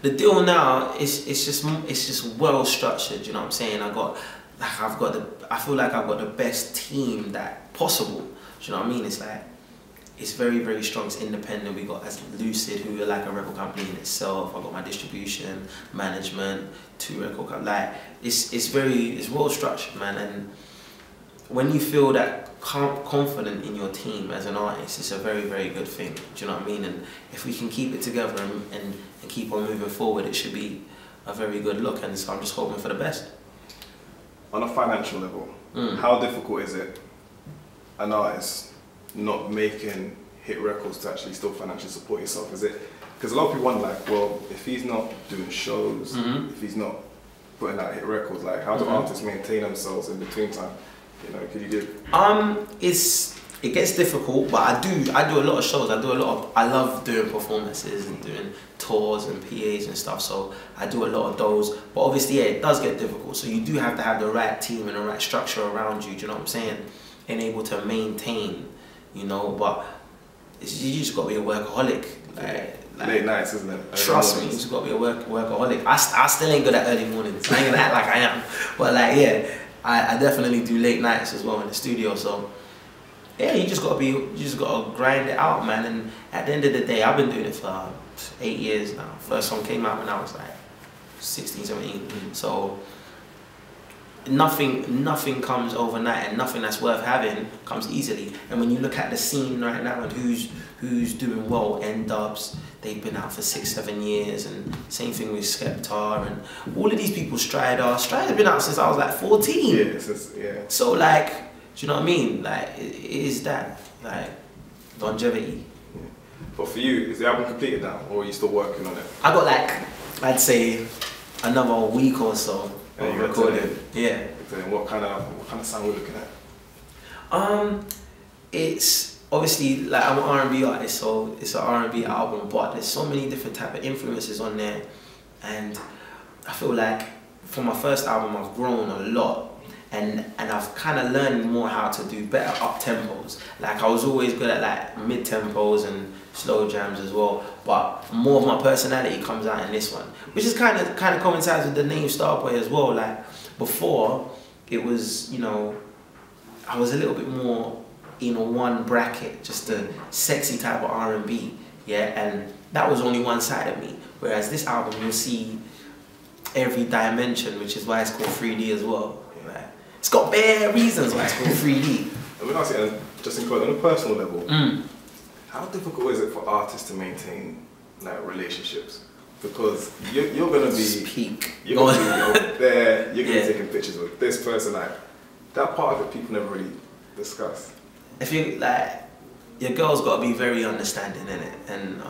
The deal now is it's just well structured. You know what I'm saying? I feel like I've got the best team that possible. Do you know what I mean? It's like it's very, very strong. It's independent. We got as Lucid, who are like a record company in itself. I got my distribution, management, 2 record companies. Like it's well structured, man. And when you feel that confident in your team as an artist, it's a very, very good thing. Do you know what I mean? And if we can keep it together and keep on moving forward, it should be a very good look. And so I'm just hoping for the best. On a financial level, how difficult is it, an artist not making hit records, to actually still financially support yourself? Is it, because a lot of people wonder, like, well, if he's not doing shows, if he's not putting out hit records, like, how do artists maintain themselves in between time? You know, could you give? It gets difficult, but I do a lot of shows. I love doing performances and doing tours and PAs and stuff. So I do a lot of those. But obviously, yeah, it does get difficult. So you do have to have the right team and the right structure around you. Do you know what I'm saying? And able to maintain, you know. But you just got to be a workaholic. Like, late nights, isn't it? Trust me, you just got to be a workaholic. I still ain't good at early mornings. I ain't gonna act like I am. But like, yeah, I definitely do late nights as well in the studio. So. Yeah, you just gotta grind it out, man. And at the end of the day, I've been doing it for 8 years now. First song came out when I was like 16, 17. So nothing comes overnight, and nothing that's worth having comes easily. And when you look at the scene right now and who's doing well, N-Dubs, they've been out for 6, 7 years, and same thing with Skepta and all of these people. Strider's been out since I was like 14. Yeah. So like, do you know what I mean? Like, it is that, like, longevity. Yeah. But for you, is the album completed now, or are you still working on it? I got like, I'd say, another week or so of recording. Yeah. What kind of sound we're looking at? It's obviously, like, I'm an R&B artist, so it's an R&B album, but there's so many different type of influences on there, and I feel like for my first album, I've grown a lot. And I've kind of learned more how to do better up tempos. Like, I was always good at like mid tempos and slow jams as well, but more of my personality comes out in this one, which is kind of coincides with the name Starboy as well. Like, before it was, you know, I was a little bit more in one bracket, just a sexy type of R&B, yeah, and that was only one side of me. Whereas this album, you'll see every dimension, which is why it's called 3D as well. It's got bare reasons why it's called 3D. I mean, I see, just on a personal level, how difficult is it for artists to maintain like relationships? Because you're gonna be you're gonna be out there, you're gonna be taking pictures with this person. Like, that part of it, people never really discuss. If you like, your girl's got to be very understanding in it, and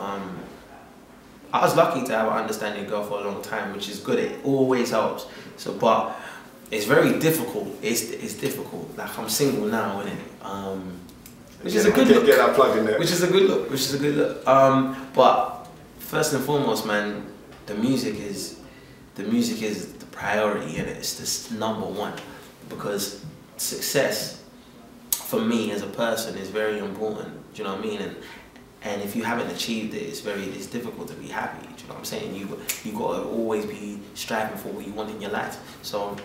I was lucky to have an understanding girl for a long time, which is good. It always helps. So, but it's very difficult. It's difficult. Like, I'm single now, innit? Which is a good look. Get that plug in there. Which is a good look. But first and foremost, man, the music is the priority, and it's just #1, because success for me as a person is very important. Do you know what I mean? And if you haven't achieved it, it's difficult to be happy. Do you know what I'm saying? You got to always be striving for what you want in your life. So.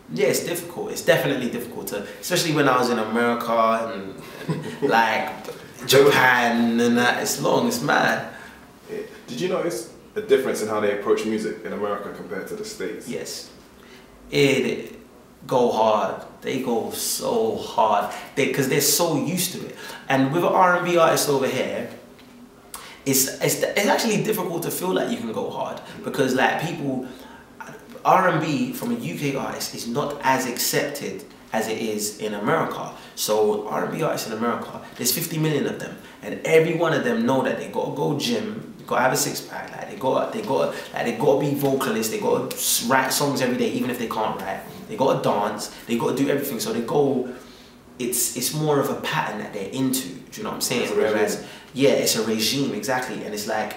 Yeah, it's difficult. It's definitely difficult to, especially when I was in America and like Japan and that. It's long, it's mad. Yeah. Did you notice a difference in how they approach music in America compared to the States? Yes. It go hard. They go so hard because they're so used to it. And with an R&B artist over here, it's actually difficult to feel like you can go hard, because like people. R&B from a UK artist is not as accepted as it is in America. So R&B artists in America, there's 50 million of them, and every one of them know that they gotta go gym, they gotta have a six-pack, like they gotta be vocalists, they gotta write songs every day, even if they can't write. They gotta dance, they gotta do everything. So they go. It's more of a pattern that they're into. Do you know what I'm saying? Whereas, yeah, it's a regime, exactly, and it's like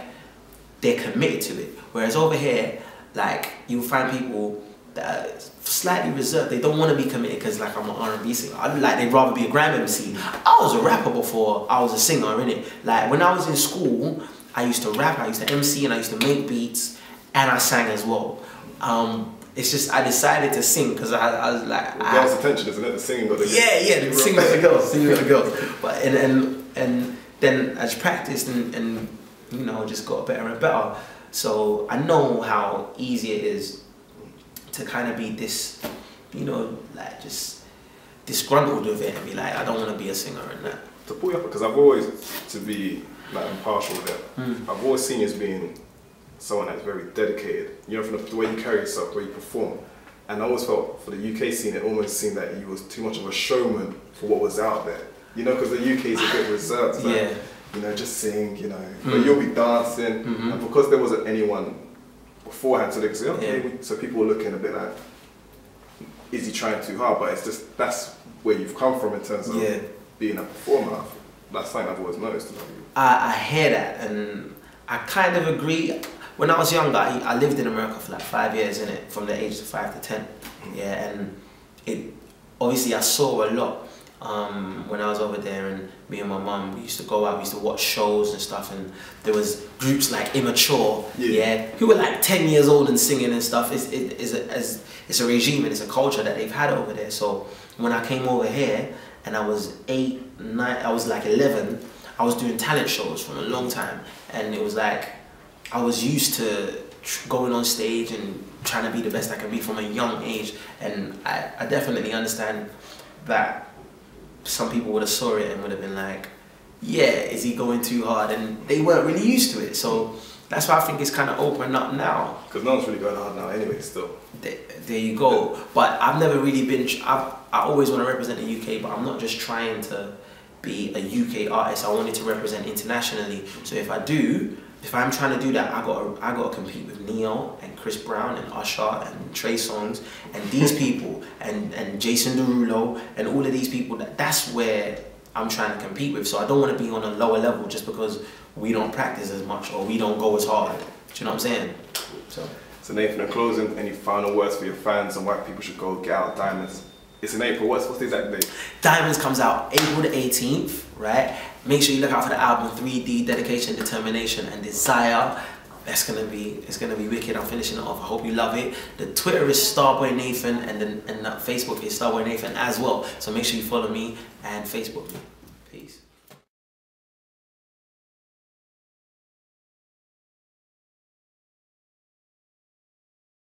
they're committed to it. Whereas over here, like, you'll find people that are slightly reserved. They don't want to be committed because, like, I'm an R&B singer. They'd rather be a grime MC. I was a rapper before I was a singer, innit? Like, when I was in school, I used to rap, I used to MC, and I used to make beats. and I sang as well. It's just I decided to sing because I was like, girls' attention, isn't it? The singing got the the singing with the girls, singing with the girls. But and then I just practiced and you know just got better and better. So I know how easy it is to kind of be this, you know, like just disgruntled with it and be like, I don't want to be a singer and that. To pull you up, because I've always, to be like impartial with it, I've always seen you as being someone that's very dedicated. You know, from the way you carry yourself, the way you perform. And I always felt for the UK scene, it almost seemed that you was too much of a showman for what was out there. You know, because the UK is a bit reserved. Like, yeah. You know, just sing, you know, but you'll be dancing. And because there wasn't anyone beforehand, so they could say, okay, so people were looking a bit like, is he trying too hard? But it's just, that's where you've come from in terms of being a performer. That's something I've always noticed about you. I hear that, and I kind of agree. When I was younger, I lived in America for like 5 years, innit? From the age of 5 to 10. Yeah, and it obviously I saw a lot when I was over there, and me and my mum, we used to go out, we used to watch shows and stuff, and there was groups like Immature, who were like 10 years old and singing and stuff. It's a regime and it's a culture that they've had over there. So when I came over here and I was 8, 9, I was like 11, I was doing talent shows for a long time, and it was like I was used to going on stage and trying to be the best I can be from a young age, and I definitely understand that some people would have saw it and would have been like, yeah, is he going too hard? And they weren't really used to it. So that's why I think it's kind of opening up now. Because no one's really going hard now anyway, still. There you go. But I've never really been, I always want to represent the UK, but I'm not just trying to be a UK artist. I wanted to represent internationally. So if I'm trying to do that, I got to compete with Neo and Chris Brown and Usher and Trey Songz and these people and Jason Derulo and all of these people. That's where I'm trying to compete with. So I don't want to be on a lower level just because we don't practice as much or we don't go as hard. Do you know what I'm saying? So Nathan, in closing, any final words for your fans and why people should go get out Diamonds? It's in April. What's the exact date? Diamonds comes out April the 18th, right? Make sure you look out for the album 3D, Dedication, Determination, and Desire. It's gonna be wicked. I'm finishing it off. I hope you love it. The Twitter is Starboy Nathan, and the Facebook is Starboy Nathan as well. So make sure you follow me and Facebook me.